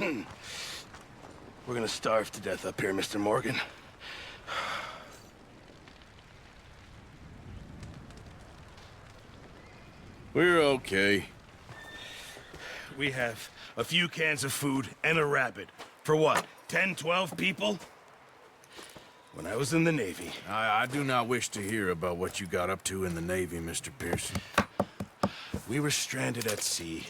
We're gonna starve to death up here, Mr. Morgan. We're okay. We have a few cans of food and a rabbit. For what, 10, 12 people? When I was in the Navy... I do not wish to hear about what you got up to in the Navy, Mr. Pearson. We were stranded at sea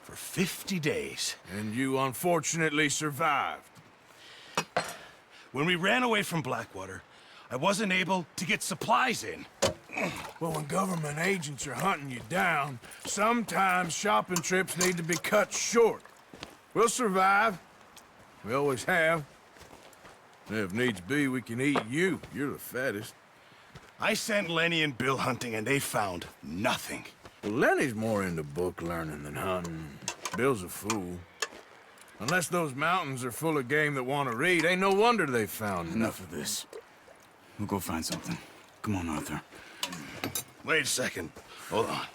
for 50 days. And you unfortunately survived. When we ran away from Blackwater, I wasn't able to get supplies in. Well, when government agents are hunting you down, sometimes shopping trips need to be cut short. We'll survive. We always have. And if needs be, we can eat you. You're the fattest. I sent Lenny and Bill hunting, and they found nothing. Well, Lenny's more into book learning than hunting. Bill's a fool. Unless those mountains are full of game that want to read, ain't no wonder they found Enough of this. We'll go find something. Come on, Arthur. Wait a second. Hold on.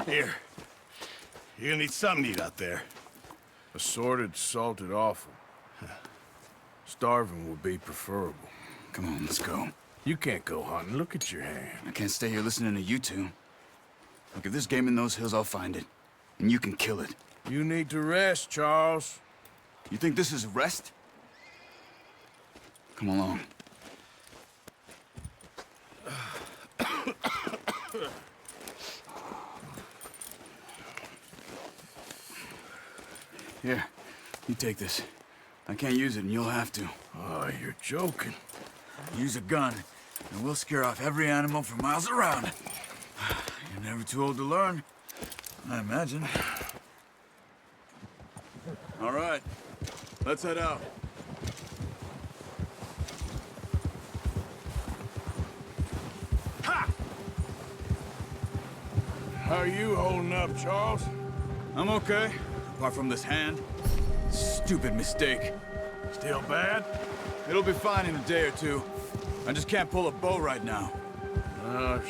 Here. You're gonna need something to eat out there. Assorted, salted offal. Starving would be preferable. Come on, let's go. You can't go hunting. Look at your hand. I can't stay here listening to you two. Look, if there's game in those hills, I'll find it. And you can kill it. You need to rest, Charles. You think this is rest? Come along. Here, you take this. I can't use it, and you'll have to. Oh, you're joking. Use a gun, and we'll scare off every animal for miles around. You're never too old to learn, I imagine. All right, let's head out. Ha! How are you holding up, Charles? I'm okay, apart from this hand. Stupid mistake. Still bad? It'll be fine in a day or two. I just can't pull a bow right now.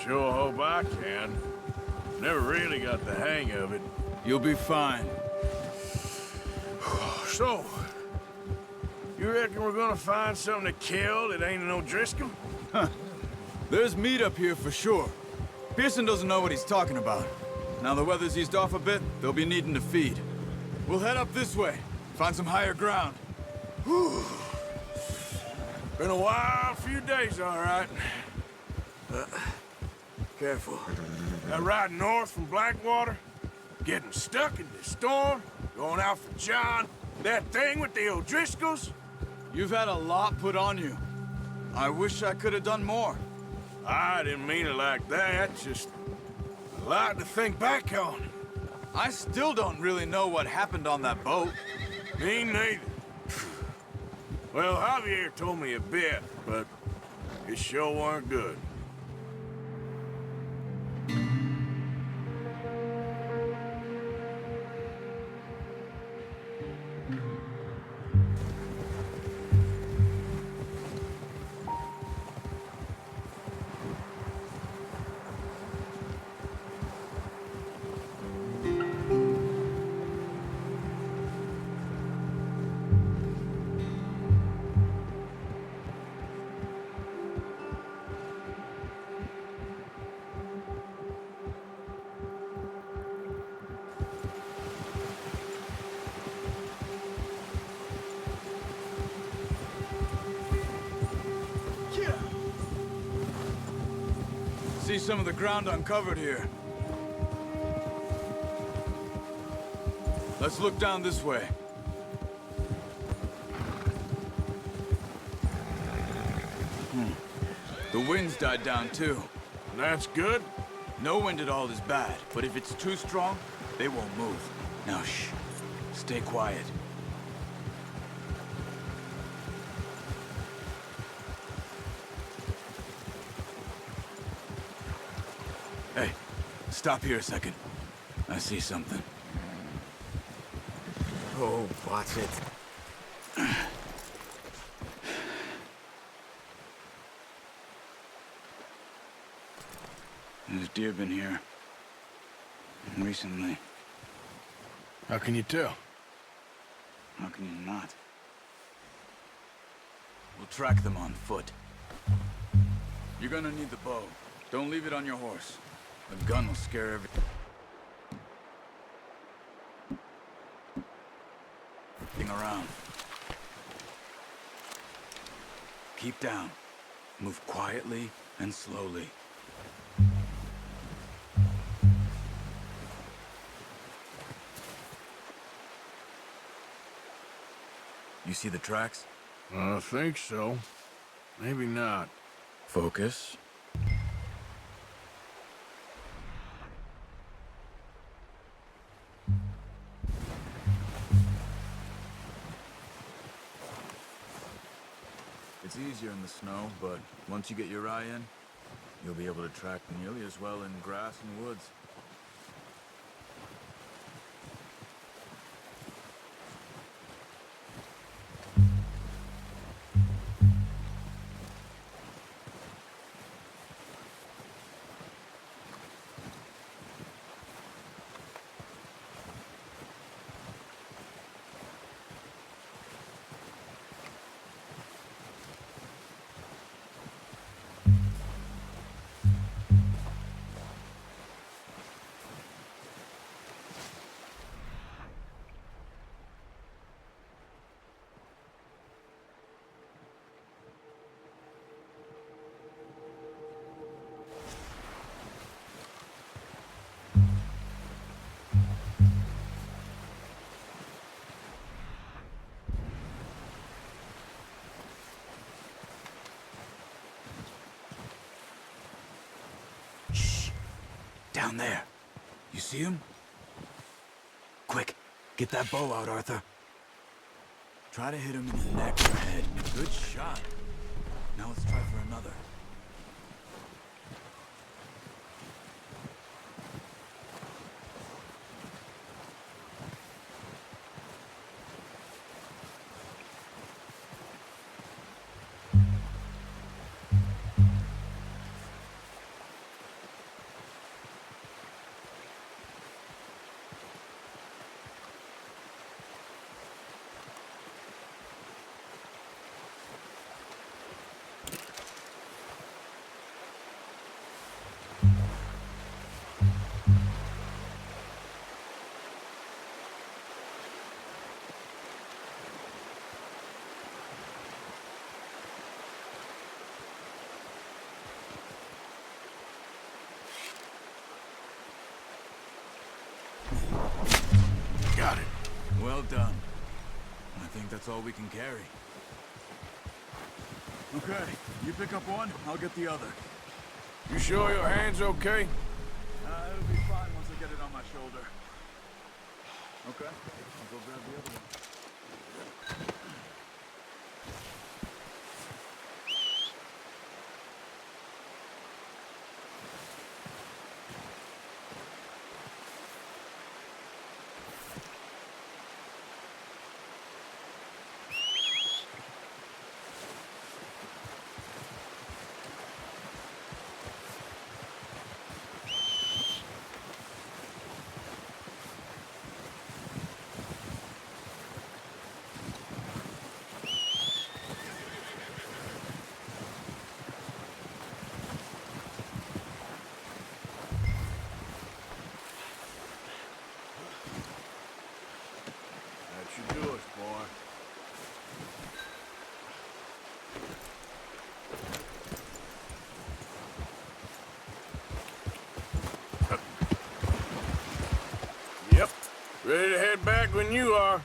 Sure hope I can. Never really got the hang of it. You'll be fine. So, you reckon we're gonna find something to kill that ain't no Driscoll? There's meat up here for sure. Pearson doesn't know what he's talking about. Now the weather's eased off a bit, they'll be needing to feed. We'll head up this way, find some higher ground. Whew. Been a wild few days, all right. Careful. That ride north from Blackwater, getting stuck in this storm, going out for John, that thing with the O'Driscolls. You've had a lot put on you. I wish I could have done more. I didn't mean it like that, just a lot to think back on. I still don't really know what happened on that boat. Me neither. Well, Javier told me a bit, but it sure weren't good. See some of the ground uncovered here. Let's look down this way. The wind's died down too. That's good. No wind at all is bad, but if it's too strong, they won't move. Now shh, stay quiet. Hey, stop here a second. I see something. Oh, watch it. There's deer been here. Recently. How can you tell? How can you not? We'll track them on foot. You're gonna need the bow. Don't leave it on your horse. A gun will scare everything around. Keep down. Move quietly and slowly. You see the tracks? I think so. Maybe not. Focus. It's easier in the snow, but once you get your eye in, you'll be able to track nearly as well in grass and woods. Down there. You see him? Quick, get that bow out, Arthur. Try to hit him in the neck or head. Good shot. Now let's try for another. Got it. Well done. I think that's all we can carry. Okay, you pick up one, I'll get the other. You sure your hand's okay? It'll be fine once I get it on my shoulder. Okay, I'll go grab the other one. That should do us, boy. Yep. Ready to head back when you are.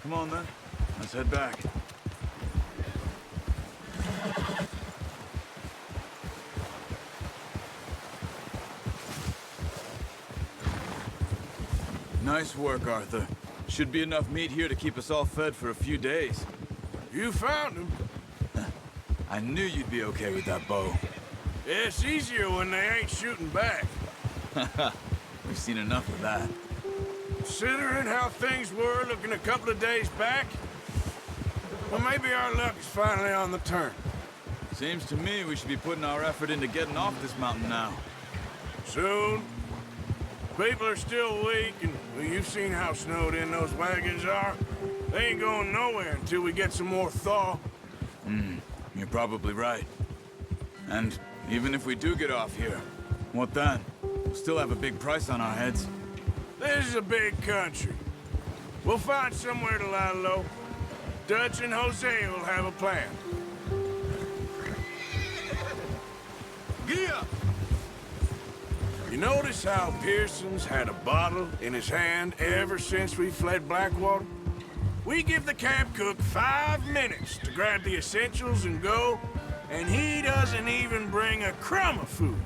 Come on then, let's head back. Nice work, Arthur. Should be enough meat here to keep us all fed for a few days. You found him. I knew you'd be okay with that bow. It's easier when they ain't shooting back. We've seen enough of that. Considering how things were looking a couple of days back, well, maybe our luck is finally on the turn. Seems to me we should be putting our effort into getting off this mountain now. Soon. People are still weak, and well, you've seen how snowed in those wagons are. They ain't going nowhere until we get some more thaw. You're probably right. And even if we do get off here, what then? We'll still have a big price on our heads. This is a big country. We'll find somewhere to lie low. Dutch and Jose will have a plan. Gia! You notice how Pearson's had a bottle in his hand ever since we fled Blackwater? We give the camp cook 5 minutes to grab the essentials and go, and he doesn't even bring a crumb of food.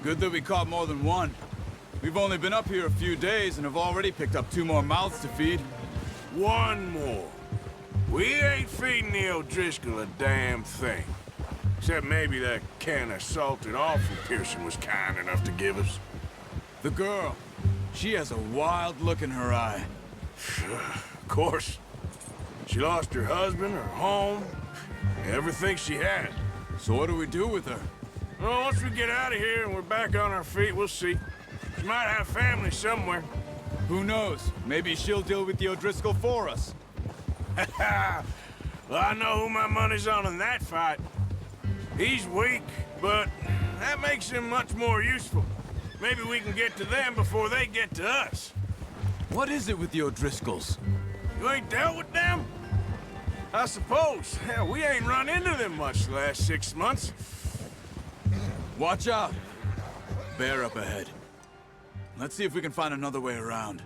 Good that we caught more than one. We've only been up here a few days and have already picked up 2 more mouths to feed. 1 more. We ain't feeding the O'Driscoll a damn thing. Except maybe that can of salted offal Pearson was kind enough to give us. The girl, she has a wild look in her eye. Of course. She lost her husband, her home, everything she had. So what do we do with her? Well, once we get out of here and we're back on our feet, we'll see. She might have family somewhere. Who knows? Maybe she'll deal with the O'Driscoll for us. Well, I know who my money's on in that fight. He's weak, but that makes him much more useful. Maybe we can get to them before they get to us. What is it with the O'Driscolls? You ain't dealt with them? I suppose. Hell, we ain't run into them much the last 6 months. Watch out! Bear up ahead. Let's see if we can find another way around.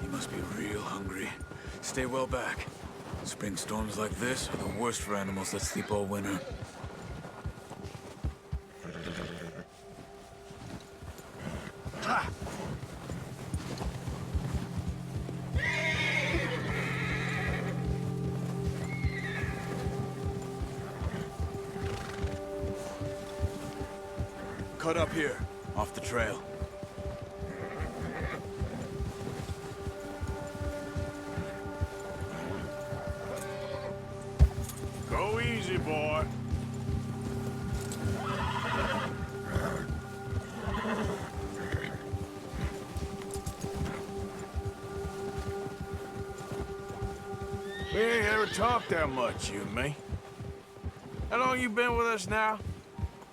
He must be real hungry. Stay well back. Spring storms like this are the worst for animals that sleep all winter. Ha! Cut up here, off the trail. Go easy, boy. We ain't ever talked that much, you and me. How long you been with us now?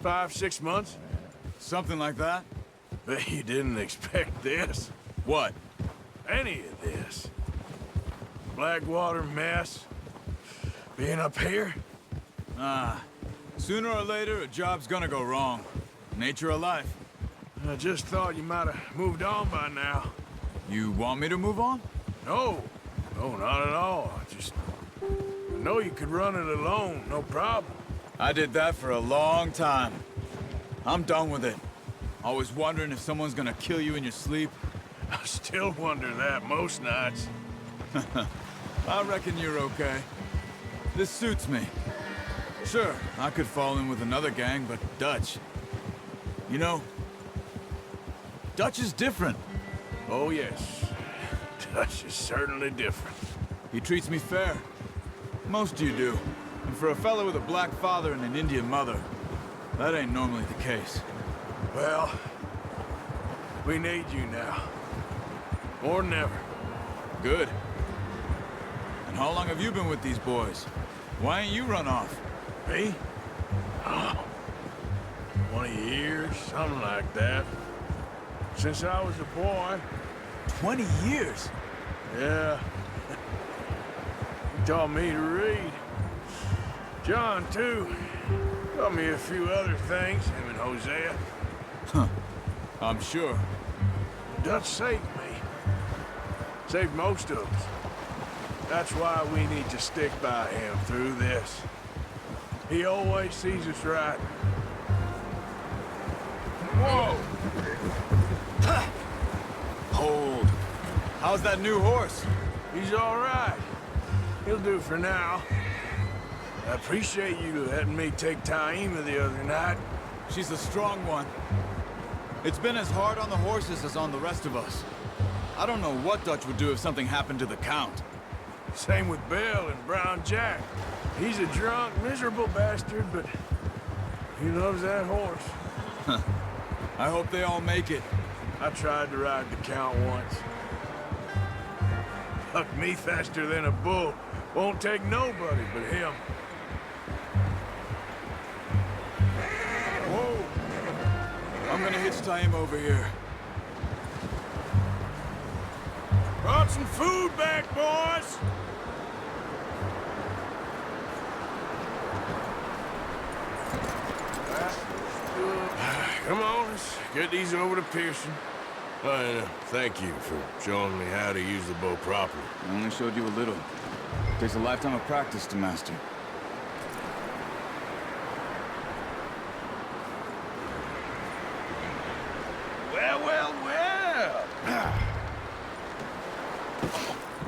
5, 6 months? Something like that? Bet you didn't expect this. What? Any of this. Blackwater mess. Being up here? Sooner or later, a job's gonna go wrong. Nature of life. I just thought you might have moved on by now. You want me to move on? No. No, not at all. I know you could run it alone, no problem. I did that for a long time. I'm done with it. Always wondering if someone's gonna kill you in your sleep. I still wonder that most nights. I reckon you're okay. This suits me. Sure, I could fall in with another gang, but Dutch... You know, Dutch is different. Oh, yes. Dutch is certainly different. He treats me fair. Most of you do. And for a fellow with a black father and an Indian mother, that ain't normally the case. Well, we need you now. More than ever. Good. And how long have you been with these boys? Why ain't you run off? Me? Oh, 20 years, something like that. Since I was a boy. 20 years? Yeah. He taught me to read. John, too. Taught me a few other things, him and Hosea. Huh. I'm sure. Dutch saved me. Saved most of us. That's why we need to stick by him through this. He always sees us right. Whoa! Hold. How's that new horse? He's all right. He'll do for now. I appreciate you letting me take Taima the other night. She's a strong one. It's been as hard on the horses as on the rest of us. I don't know what Dutch would do if something happened to the Count. Same with Bill and Brown Jack. He's a drunk, miserable bastard, but he loves that horse. I hope they all make it. I tried to ride the Count once. Bucked me faster than a bull. Won't take nobody but him. Whoa! I'm gonna hitchhike him over here. Brought some food back, boys! Come on, let's get these over to Pearson. And thank you for showing me how to use the bow properly. I only showed you a little. Takes a lifetime of practice to master. Well, well, well.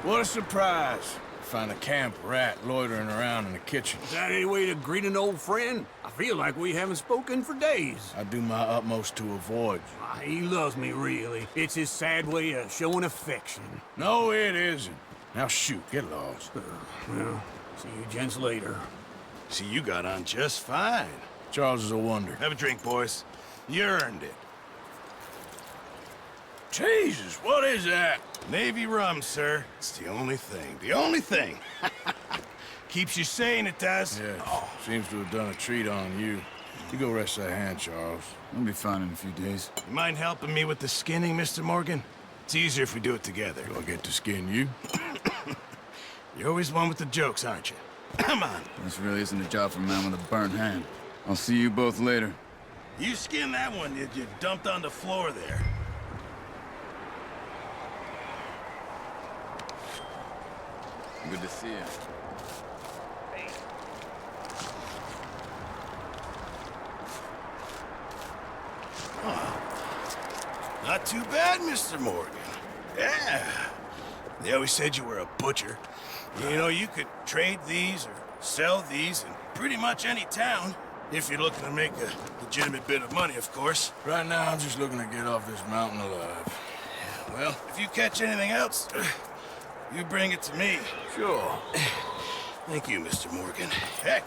What a surprise. Find a camp rat loitering around in the kitchen. Is that any way to greet an old friend? I feel like we haven't spoken for days. I do my utmost to avoid you. He loves me, really. It's his sad way of showing affection. No, it isn't. Now shoot, get lost. Well, see you gents later. See, you got on just fine. Charles is a wonder. Have a drink, boys. You earned it. Jesus, what is that? Navy rum, sir. It's the only thing. The only thing. Keeps you sane, it does. Yeah, seems to have done a treat on you. You go rest that hand, Charles. I'll be fine in a few days. You mind helping me with the skinning, Mr. Morgan? It's easier if we do it together. Do I get to skin you? You're always one with the jokes, aren't you? Come on. This really isn't a job for a man with a burnt hand. I'll see you both later. You skinned that one that you dumped on the floor there. Good to see you. Not too bad, Mr. Morgan. Yeah. They always said you were a butcher. You know, you could trade these or sell these in pretty much any town. If you're looking to make a legitimate bit of money, of course. Right now, I'm just looking to get off this mountain alive. Well, if you catch anything else, you bring it to me. Sure. Thank you, Mr. Morgan. Heck,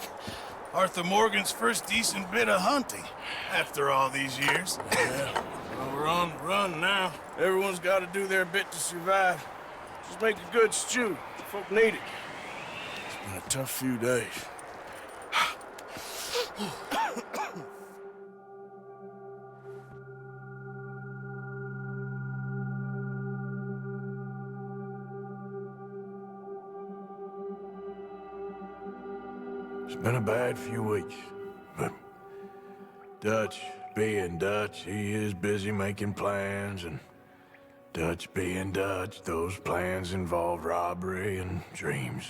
Arthur Morgan's first decent bit of hunting after all these years. Yeah. Well, we're on the run now. Everyone's got to do their bit to survive. Just make a good stew. Folk need it. It's been a tough few days. It's been a bad few weeks, but Dutch being Dutch, he is busy making plans, and Dutch being Dutch, those plans involve robbery and dreams.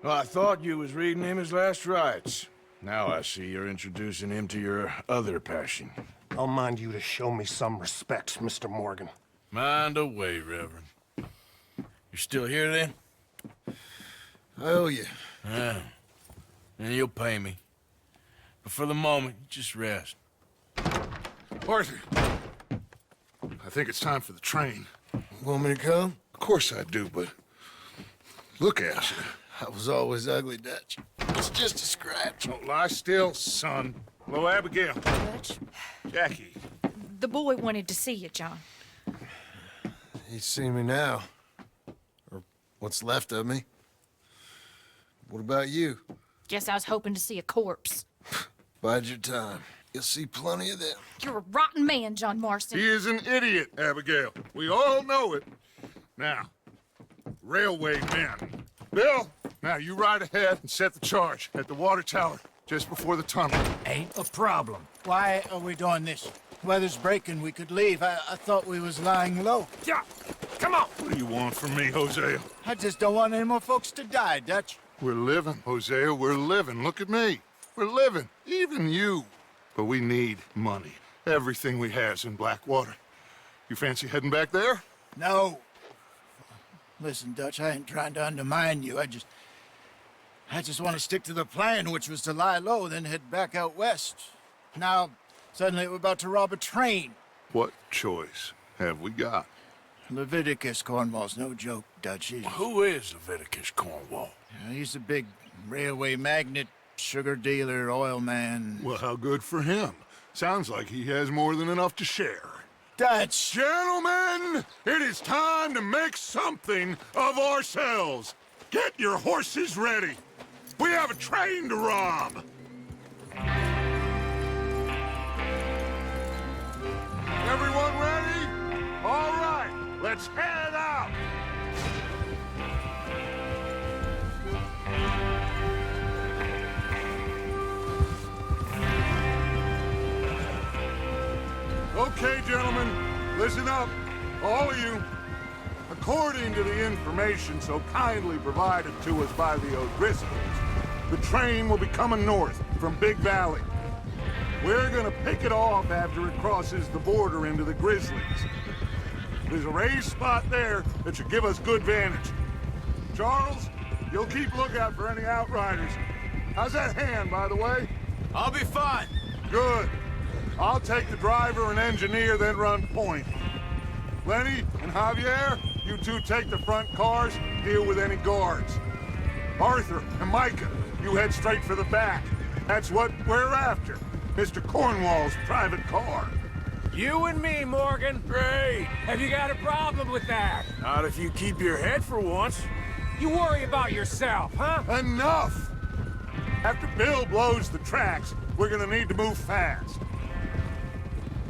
Well, I thought you was reading him his last rites. Now I see you're introducing him to your other passion. I'll mind you to show me some respect, Mr. Morgan. Mind away, Reverend. You're still here, then? I owe you. Yeah. And you'll pay me. But for the moment, just rest. Arthur, I think it's time for the train. Want me to come? Of course I do, but look at you. I was always ugly, Dutch. It's just a scratch. Don't lie still, son. Hello, Abigail. Dutch, Jackie. the boy wanted to see you, John. He's seen me now. Or what's left of me. What about you? Guess I was hoping to see a corpse. Bide your time. You'll see plenty of them. You're a rotten man, John Marston. He is an idiot, Abigail. We all know it. Now, railway men. Bill, now you ride ahead and set the charge at the water tower just before the tunnel. Ain't a problem. Why are we doing this? Weather's breaking. We could leave. I thought we was lying low. Yeah, come on. What do you want from me, Hosea? I just don't want any more folks to die, Dutch. We're living, Hosea. We're living. Look at me. We're living. Even you. But we need money. Everything we has in Blackwater. You fancy heading back there? No. Listen, Dutch, I ain't trying to undermine you. I just want to stick to the plan, which was to lie low, then head back out west. Now, suddenly we're about to rob a train. What choice have we got? Leviticus Cornwall's no joke, Dutch. Who is Leviticus Cornwall? He's a big railway magnate. sugar dealer, oil man. Well, how good for him. Sounds like he has more than enough to share. Dutch! Gentlemen, it is time to make something of ourselves. Get your horses ready. We have a train to rob. Everyone ready? All right, let's head out. Okay, gentlemen, listen up, all of you. According to the information so kindly provided to us by the O'Driscolls, the train will be coming north from Big Valley. We're gonna pick it off after it crosses the border into the Grizzlies. There's a raised spot there that should give us good vantage. Charles, you'll keep lookout for any outriders. How's that hand, by the way? I'll be fine. Good. I'll take the driver and engineer, then run point. Lenny and Javier, you two take the front cars, deal with any guards. Arthur and Micah, you head straight for the back. That's what we're after. Mr. Cornwall's private car. You and me, Morgan. Great. Have you got a problem with that? Not if you keep your head for once. You worry about yourself, huh? Enough! After Bill blows the tracks, we're gonna need to move fast.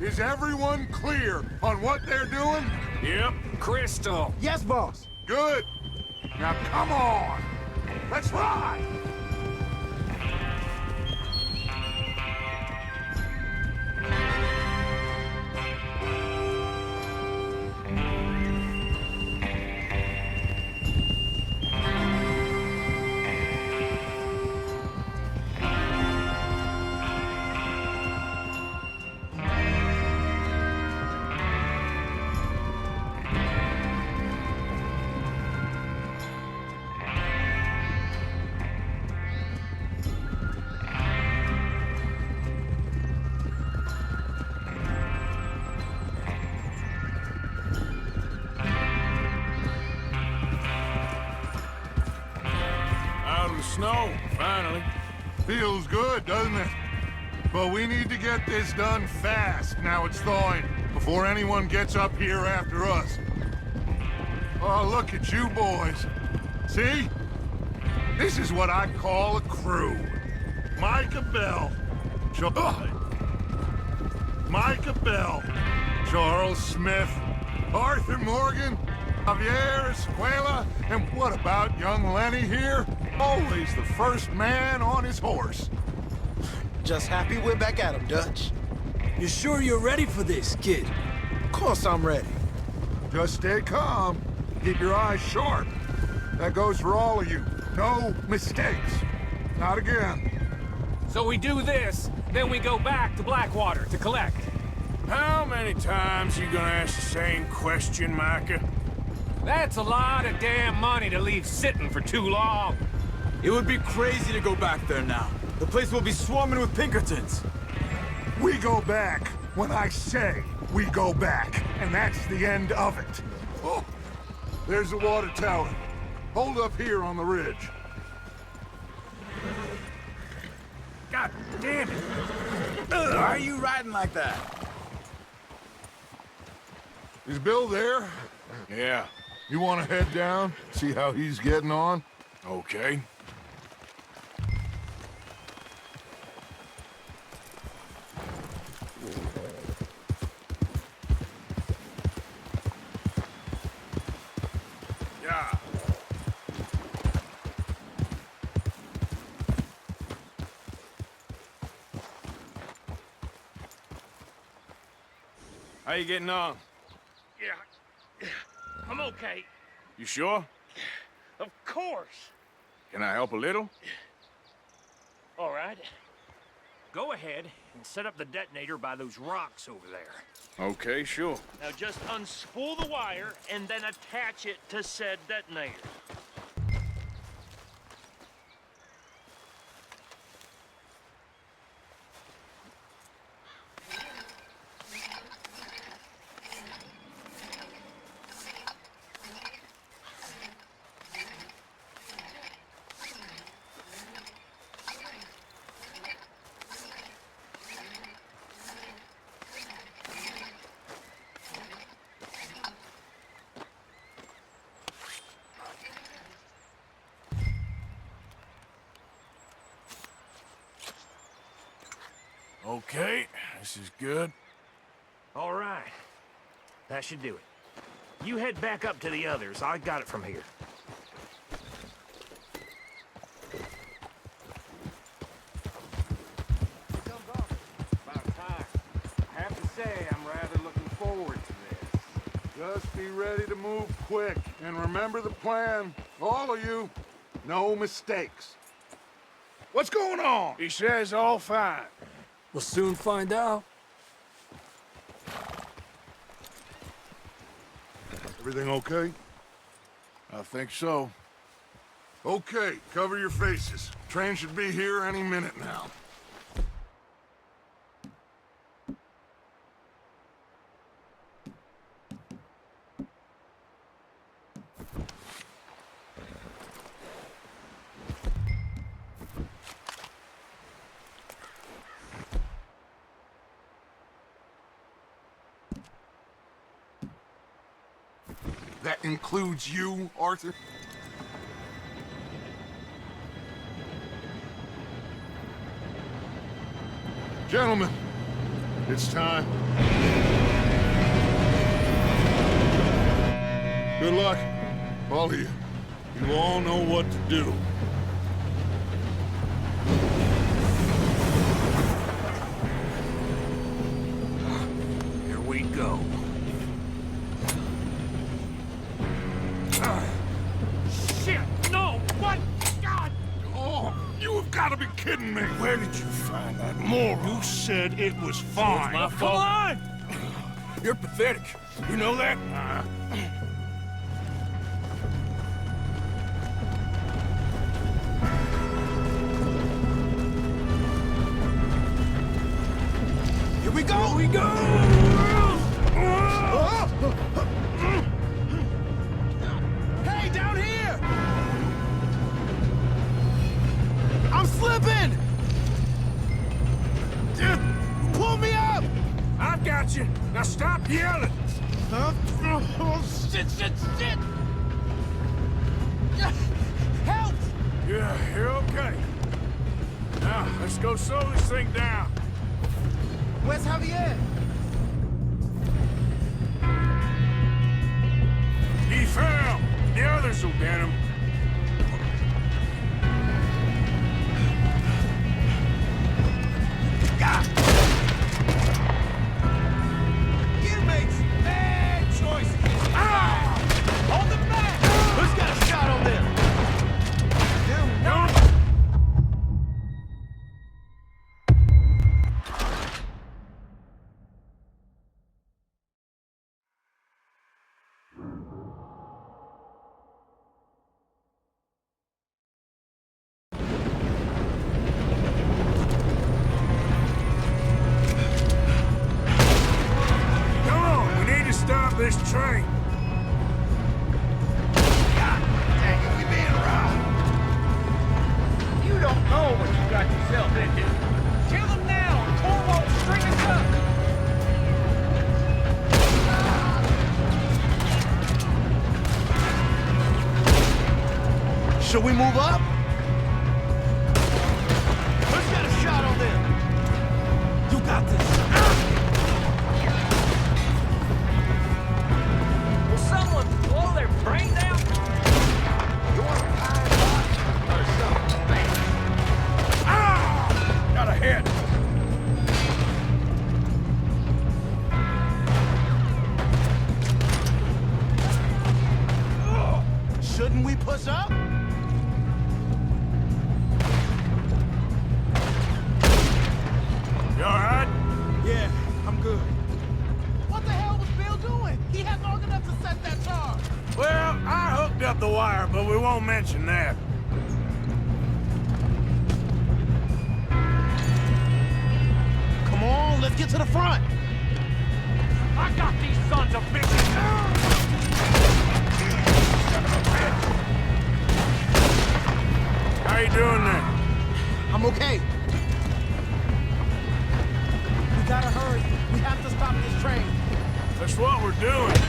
Is everyone clear on what they're doing? Yep. Crystal. Yes, boss. Good. Now come on. Let's ride. Snow, finally. Feels good, doesn't it? But we need to get this done fast, now it's thawing, before anyone gets up here after us. Oh, look at you boys. See? This is what I call a crew. Micah Bell. Micah Bell. Charles Smith. Arthur Morgan. Javier Escuela. And what about young Lenny here? Always the first man on his horse. Just happy we're back at him, Dutch. You sure you're ready for this, kid? Of course I'm ready. Just stay calm. Keep your eyes sharp. That goes for all of you. No mistakes. Not again. So we do this, then we go back to Blackwater to collect. How many times you gonna ask the same question, Micah? That's a lot of damn money to leave sitting for too long. It would be crazy to go back there now. The place will be swarming with Pinkertons. We go back when I say we go back, and that's the end of it. Oh, there's the water tower. Hold up here on the ridge. God damn it. Why are you riding like that? Is Bill there? Yeah, You want to head down, see how he's getting on? okay. Yeah. How you getting on? Yeah, I'm okay. You sure? Of course. Can I help a little? All right. Go ahead and set up the detonator by those rocks over there. Okay, sure. Now just unspool the wire and then attach it to said detonator. Okay, this is good. All right. That should do it. You head back up to the others. I got it from here. About time. I have to say, I'm rather looking forward to this. Just be ready to move quick, and remember the plan. All of you, no mistakes. What's going on? He says all fine. We'll soon find out. Everything okay? I think so. Okay, cover your faces. Train should be here any minute now. That includes you, Arthur? Gentlemen, it's time. Good luck, all of you. You all know what to do. Here we go. Shit! No! What? God! Oh, you have got to be kidding me! Where did you find that moron? You said it was fine. My fault. Come on! You're pathetic. You know that? Here we go! Here we go! Hey, down here! I'm slipping! Pull me up! I've got you. Now stop yelling. Oh, shit! Help! Yeah, you're okay. Now, let's go slow this thing down. Where's Javier? He fell. The others will get him. You made some bad choices. Hold them back! Who's got a shot on them? No. Come on, we need to stop this train. You don't know what you got yourself into. Kill them now, or Cornwall will string us up. Should we move up? Who's got a shot on them? You got this. Will someone blow their brains out? Or something. Got a hit. Shouldn't we push up? You all right? Yeah, I'm good. What the hell was Bill doing? He had long enough to set that charge. Well, I hooked up the wire, but we won't mention that. Come on, let's get to the front. I got these sons of bitches. How you doing there? I'm okay. We gotta hurry. We have to stop this train. That's what we're doing.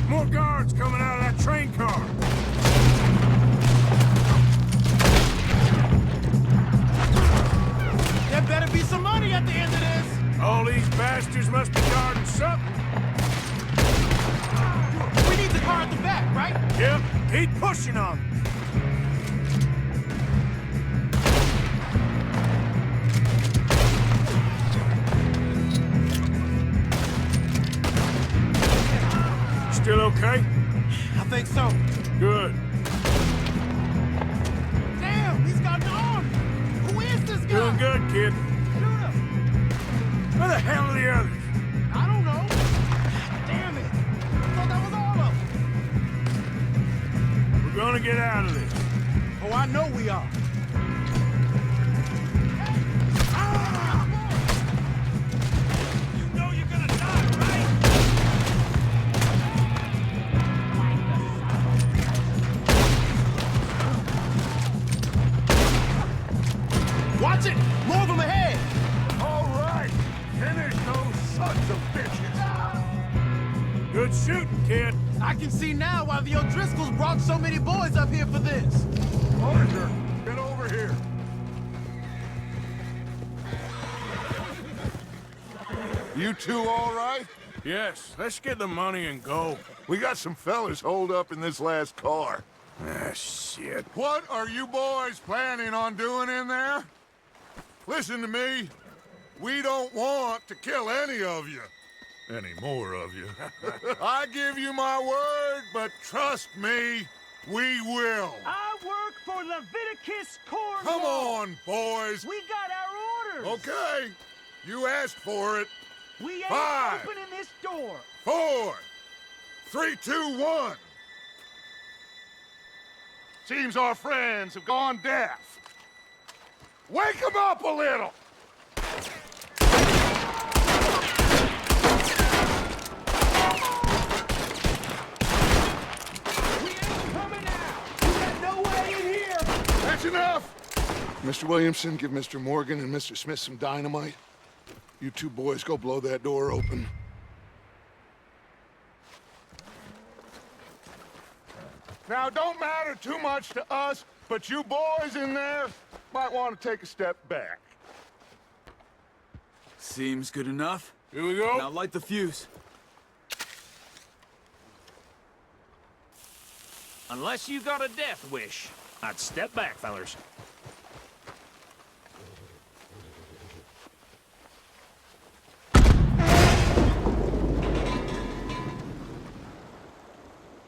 More guards coming out of that train car. There better be some money at the end of this. All these bastards must be guarding something. We need the car at the back, right? Yep, keep pushing on them. Still okay? I think so. Good. Damn, he's got an arm. Who is this guy? Doing good, kid. Shoot him. Where the hell are the others? I don't know. Damn it. I thought that was all of them. We're gonna get out of this. Oh, I know we are. You know you're gonna die, right? Watch it! More of them ahead! All right, finish those sons of bitches. Good shooting, kid. I can see now why the O'Driscolls brought so many boys up here for this. Arthur, get over here. You two all right? Yes, let's get the money and go. We got some fellas holed up in this last car. Ah, shit. What are you boys planning on doing in there? Listen to me. We don't want to kill any of you. Any more of you. I give you my word, but trust me, we will. I work for Leviticus, Cornwall. Come on, boys. We got our orders. Okay. You asked for it. We ain't 5, opening this door. 4, 3, 2, 1. Seems our friends have gone deaf. Wake them up a little! We ain't coming out. You got no way in here. That's enough! Mr. Williamson, give Mr. Morgan and Mr. Smith some dynamite. You two boys go blow that door open. Now, don't matter too much to us, but you boys in there might want to take a step back. Seems good enough. Here we go. Now light the fuse. Unless you got a death wish, I'd step back, fellers.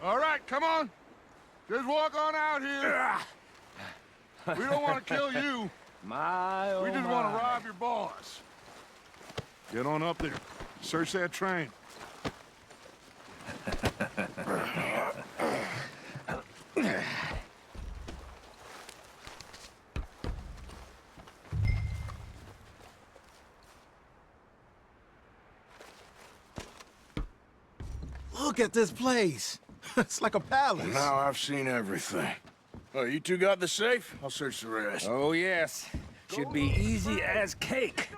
All right, come on. Just walk on out here. We don't want to kill you. My, oh We just want to rob your boss. Get on up there. Search that train. Look at this place. It's like a palace. Now I've seen everything. Oh, you two got the safe? I'll search the rest. Oh, yes. Should be easy as cake.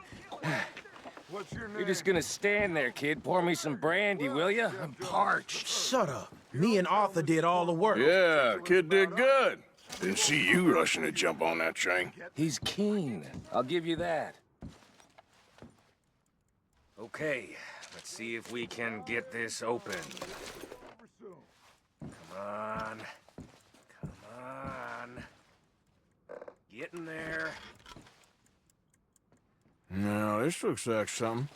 What's your name? You're just gonna stand there, kid. Pour me some brandy, will you? I'm parched. Shut up. Me and Arthur did all the work. Yeah, kid did good. Didn't see you rushing to jump on that train. He's keen. I'll give you that. Okay, let's see if we can get this open. Come on. Come on. Get in there. Now, this looks like something.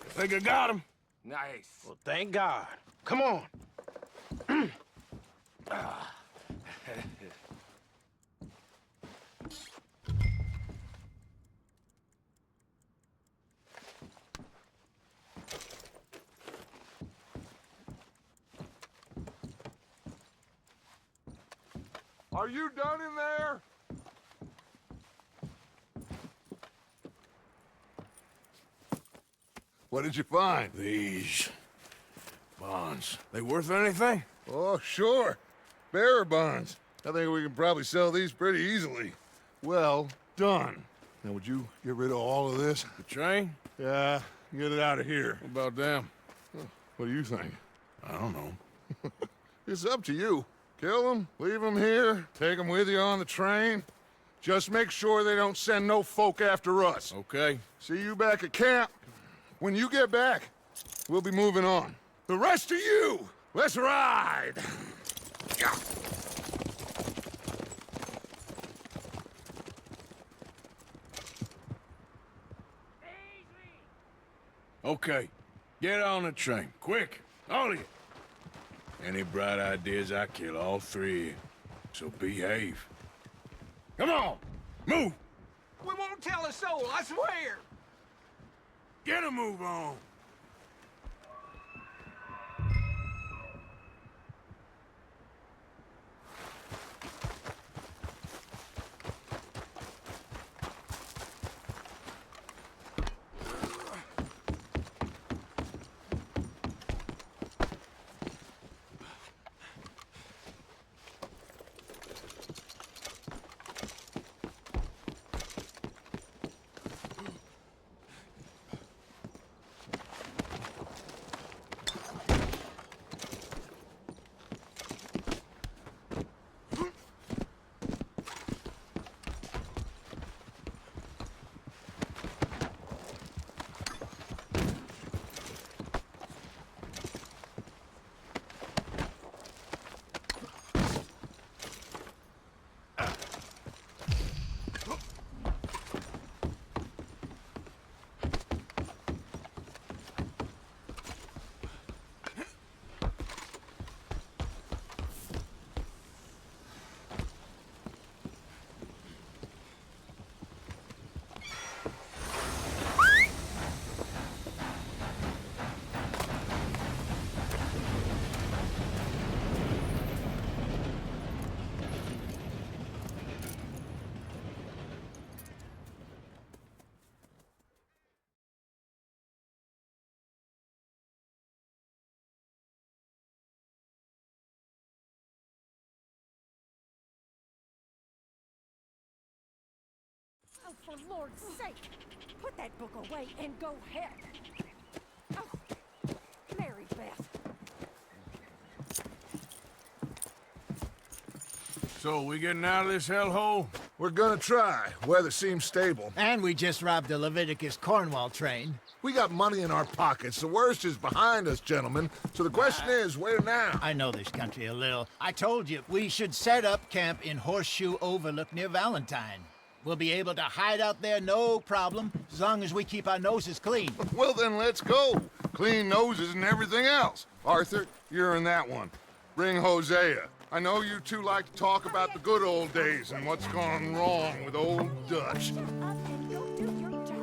Think I got him. Nice. Well, thank God. Come on. Are you done in there? What did you find? These bonds. They worth anything? Oh, sure. Bearer bonds. I think we can probably sell these pretty easily. Well done. Now, would you get rid of all of this? The train? Yeah, get it out of here. What about them? What do you think? I don't know. It's up to you. Kill them, leave them here, take them with you on the train. Just make sure they don't send no folk after us. Okay. See you back at camp. When you get back, we'll be moving on. The rest of you, let's ride! Yeah. Okay. Get on the train. Quick. All of you. Any bright ideas, I kill all three of you. So behave. Come on! Move! We won't tell a soul, I swear! Get a move on! Oh, for Lord's sake! Put that book away and go help! Oh, Mary Beth. So, we getting out of this hellhole? We're gonna try. Weather seems stable. And we just robbed the Leviticus Cornwall train. We got money in our pockets. The worst is behind us, gentlemen. So the question is, where now? I know this country a little. I told you, we should set up camp in Horseshoe Overlook near Valentine. We'll be able to hide out there no problem, as long as we keep our noses clean. Well, then let's go. Clean noses and everything else. Arthur, you're in that one. Bring Hosea. I know you two like to talk about the good old days and what's gone wrong with old Dutch. Shut up and go do your job.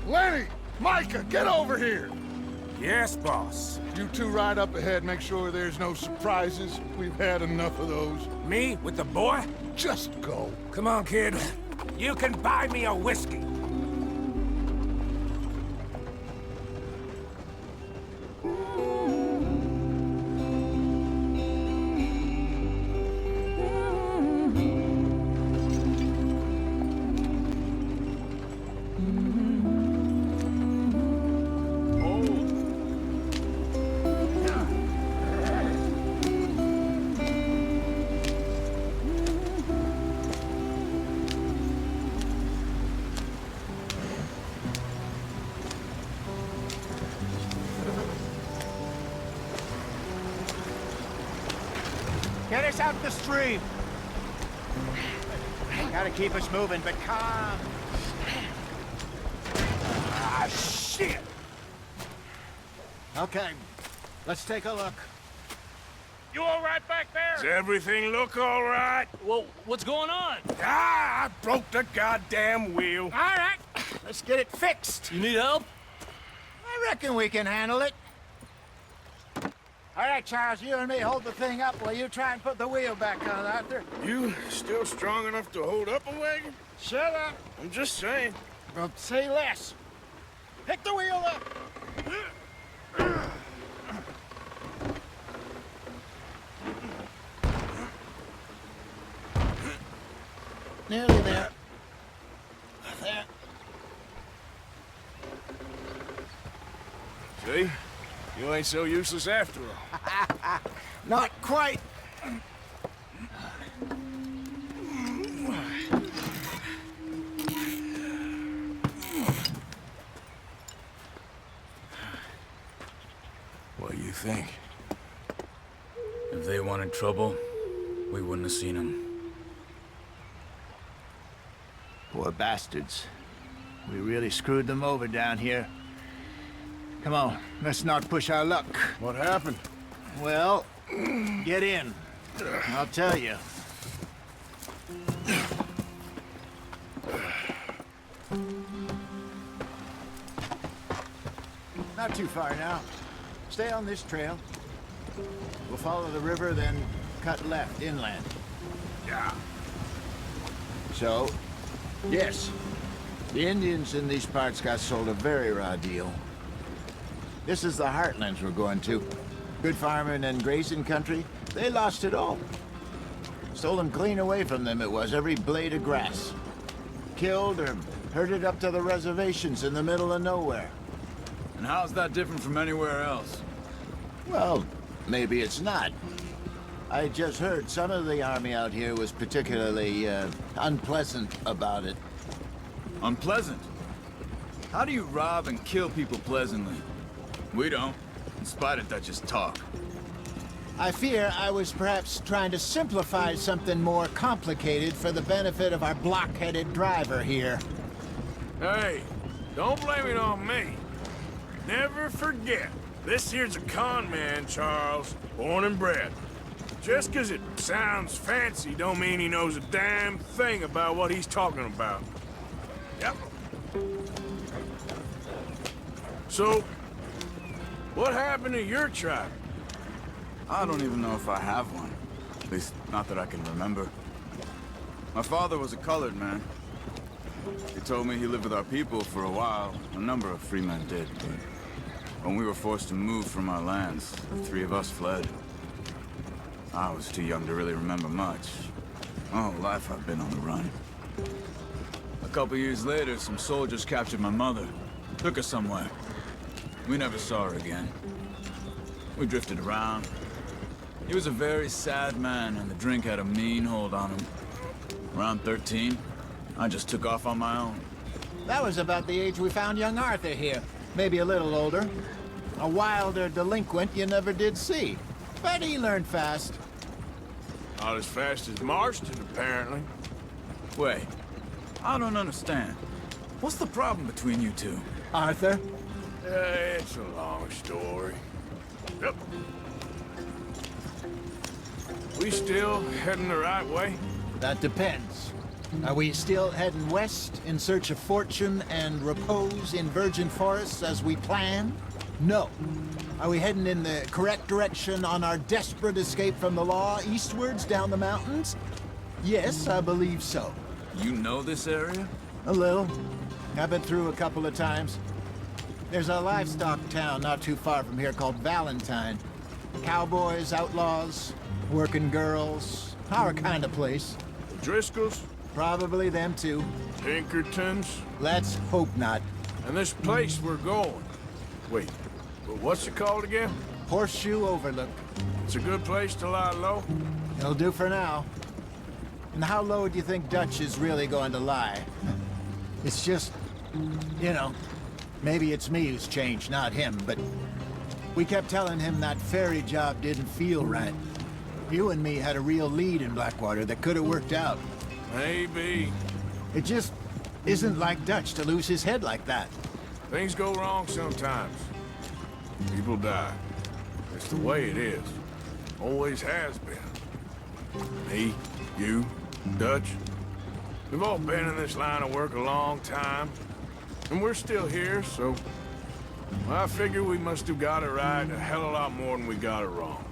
Lenny! Micah, get over here! Yes, boss. You two ride up ahead, make sure there's no surprises. We've had enough of those. Me with the boy? Just go. Come on, kid. You can buy me a whiskey. Get us out the stream. Gotta keep us moving, but calm. Ah, shit! Okay, let's take a look. You all right back there? Does everything look all right? Well, what's going on? Ah, I broke the goddamn wheel. All right, let's get it fixed. You need help? I reckon we can handle it. All right, Charles, you and me hold the thing up while you try and put the wheel back on, Arthur. You still strong enough to hold up a wagon? Shut up. I'm just saying. Well, say less. Pick the wheel up. Nearly there. There. See? You ain't so useless after all. Not quite. What do you think? If they wanted trouble, we wouldn't have seen them. Poor bastards. We really screwed them over down here. Come on, let's not push our luck. What happened? Well, get in. I'll tell you. Not too far now. Stay on this trail. We'll follow the river, then cut left, inland. Yeah. So, yes, the Indians in these parts got sold a very raw deal. This is the heartlands we're going to. Good farming and grazing country, they lost it all. Stolen clean away from them it was, every blade of grass. Killed or herded up to the reservations in the middle of nowhere. And how's that different from anywhere else? Well, maybe it's not. I just heard some of the army out here was particularly, unpleasant about it. Unpleasant? How do you rob and kill people pleasantly? We don't, in spite of Dutch's talk. I fear I was perhaps trying to simplify something more complicated for the benefit of our block-headed driver here. Hey, don't blame it on me. Never forget, this here's a con man, Charles, born and bred. Just 'cause it sounds fancy don't mean he knows a damn thing about what he's talking about. Yep. So, what happened to your tribe? I don't even know if I have one. At least, not that I can remember. My father was a colored man. He told me he lived with our people for a while. A number of free men did, but when we were forced to move from our lands, the three of us fled. I was too young to really remember much. My whole life I've been on the run. A couple years later, some soldiers captured my mother. Took her somewhere. We never saw her again. We drifted around. He was a very sad man, and the drink had a mean hold on him. Around 13, I just took off on my own. That was about the age we found young Arthur here. Maybe a little older. A wilder delinquent you never did see. But he learned fast. Not as fast as Marston, apparently. Wait, I don't understand. What's the problem between you two? Arthur? It's a long story. Yep. We still heading the right way? That depends. Are we still heading west in search of fortune and repose in virgin forests as we planned? No. Are we heading in the correct direction on our desperate escape from the law eastwards down the mountains? Yes, I believe so. You know this area? A little. I've been through a couple of times. There's a livestock town not too far from here called Valentine. Cowboys, outlaws, working girls, our kind of place. Driscolls? Probably them too. Pinkertons? Let's hope not. And this place we're going. Wait, but what's it called again? Horseshoe Overlook. It's a good place to lie low? It'll do for now. And how low do you think Dutch is really going to lie? It's just, you know, maybe it's me who's changed, not him, but we kept telling him that ferry job didn't feel right. You and me had a real lead in Blackwater that could have worked out. Maybe. It just isn't like Dutch to lose his head like that. Things go wrong sometimes. People die. It's the way it is. Always has been. Me, you, Dutch. We've all been in this line of work a long time. And we're still here, so... I figure we must have got it right a hell of a lot more than we got it wrong.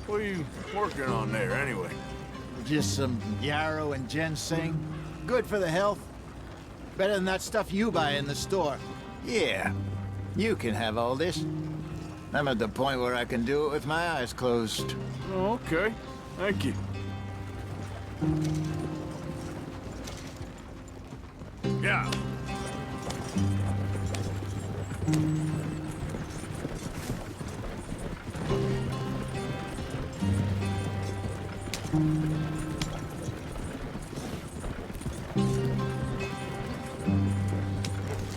What are you working on there, anyway? Just some yarrow and ginseng. Good for the health. Better than that stuff you buy in the store. Yeah, you can have all this. I'm at the point where I can do it with my eyes closed. Oh, okay. Thank you. Yeah.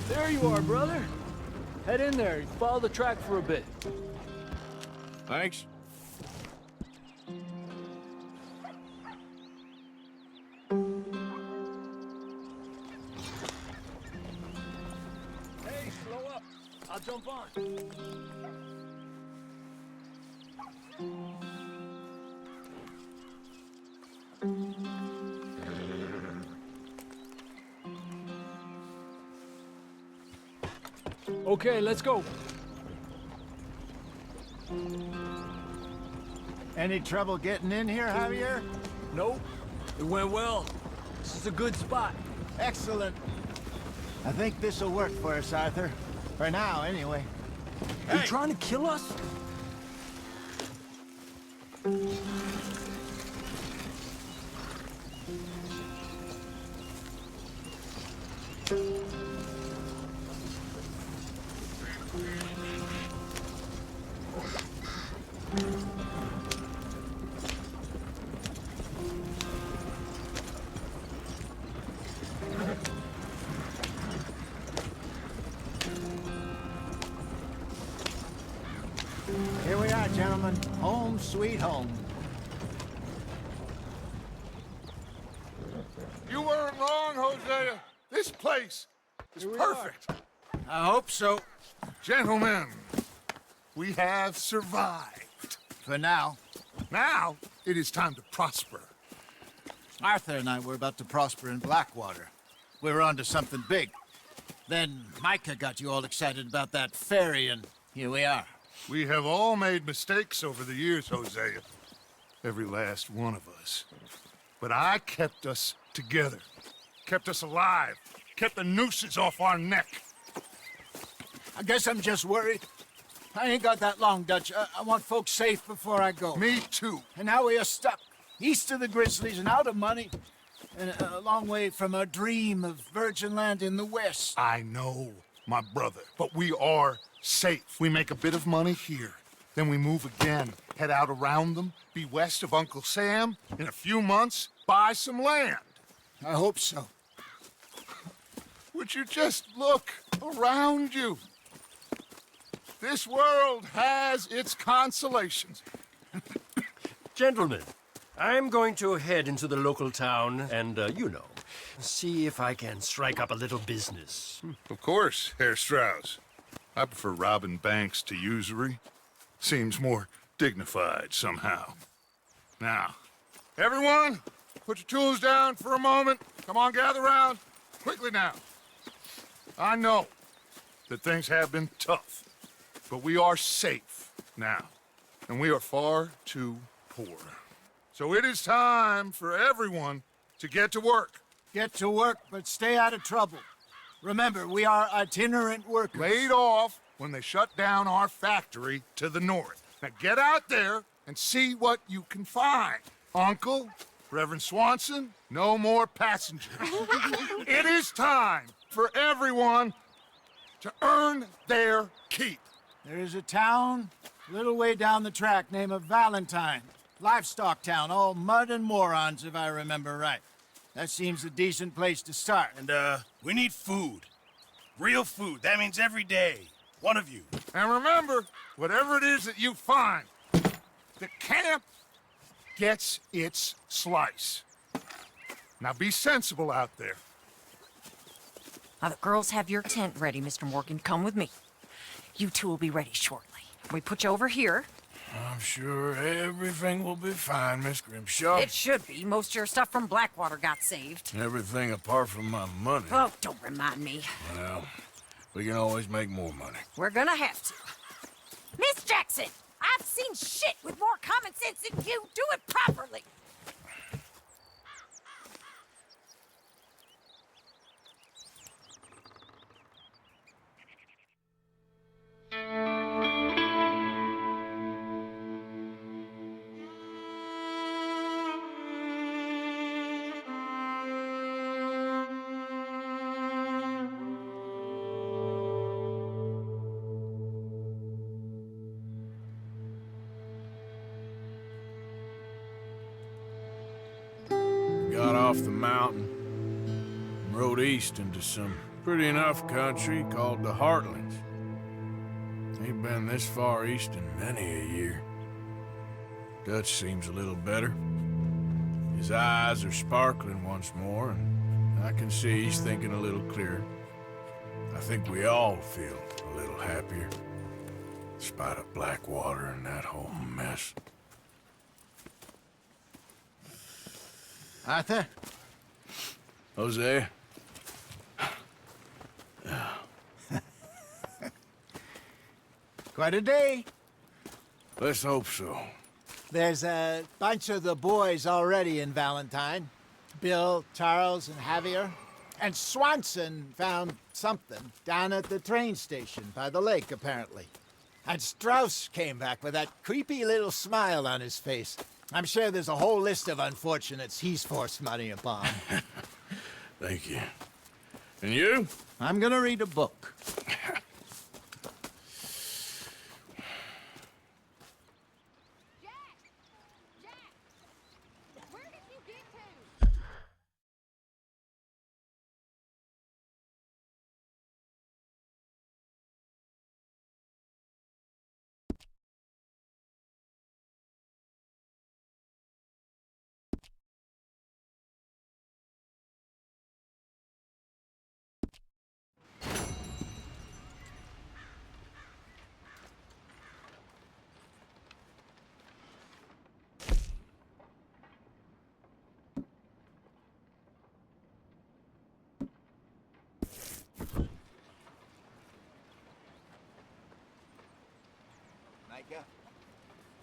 There you are, brother. Head in there. Follow the track for a bit. Thanks. Hey, slow up. I'll jump on. Okay, let's go. Any trouble getting in here, Javier? Nope. It went well. This is a good spot. Excellent. I think this'll work for us, Arthur. For now, anyway. You trying to kill us? Here we are, gentlemen. Home sweet home. You weren't wrong, Hosea. This place is perfect. I hope so. Gentlemen, we have survived. For now. Now, it is time to prosper. Arthur and I were about to prosper in Blackwater. We were onto something big. Then Micah got you all excited about that ferry, and here we are. We have all made mistakes over the years, Hosea. Every last one of us. But I kept us together. Kept us alive. Kept the nooses off our neck. I guess I'm just worried. I ain't got that long, Dutch. I want folks safe before I go. Me too. And now we are stuck. East of the Grizzlies and out of money. And a long way from our dream of virgin land in the west. I know, my brother. But we are safe. We make a bit of money here. Then we move again. Head out around them. Be west of Uncle Sam. In a few months, buy some land. I hope so. Would you just look around you? This world has its consolations. Gentlemen, I'm going to head into the local town and, see if I can strike up a little business. Of course, Herr Strauss. I prefer robbing banks to usury. Seems more dignified somehow. Now, everyone, put your tools down for a moment. Come on, gather round. Quickly now. I know that things have been tough, but we are safe now, and we are far too poor. So it is time for everyone to get to work. Get to work, but stay out of trouble. Remember, we are itinerant workers. Laid off when they shut down our factory to the north. Now get out there and see what you can find. Uncle, Reverend Swanson, no more passengers. It is time for everyone to earn their keep. There is a town a little way down the track named Valentine. Livestock town, all mud and morons, if I remember right. That seems a decent place to start. And, we need food. Real food. That means every day. One of you. And remember, whatever it is that you find, the camp gets its slice. Now be sensible out there. Now, the girls have your tent ready, Mr. Morgan. Come with me. You two will be ready shortly. We put you over here. I'm sure everything will be fine, Miss Grimshaw. It should be. Most of your stuff from Blackwater got saved. Everything apart from my money. Oh, don't remind me. Well, we can always make more money. We're gonna have to. Miss Jackson, I've seen shit with more common sense than you. Do it properly. Got off the mountain, rode east into some pretty enough country called the Heartlands. Ain't been this far east in many a year. Dutch seems a little better. His eyes are sparkling once more, and I can see he's thinking a little clearer. I think we all feel a little happier, in spite of Blackwater and that whole mess. Arthur? Jose? Quite a day. Let's hope so. There's a bunch of the boys already in Valentine. Bill, Charles, and Javier. And Swanson found something down at the train station by the lake, apparently. And Strauss came back with that creepy little smile on his face. I'm sure there's a whole list of unfortunates he's forced money upon. Thank you. And you? I'm gonna read a book. Micah?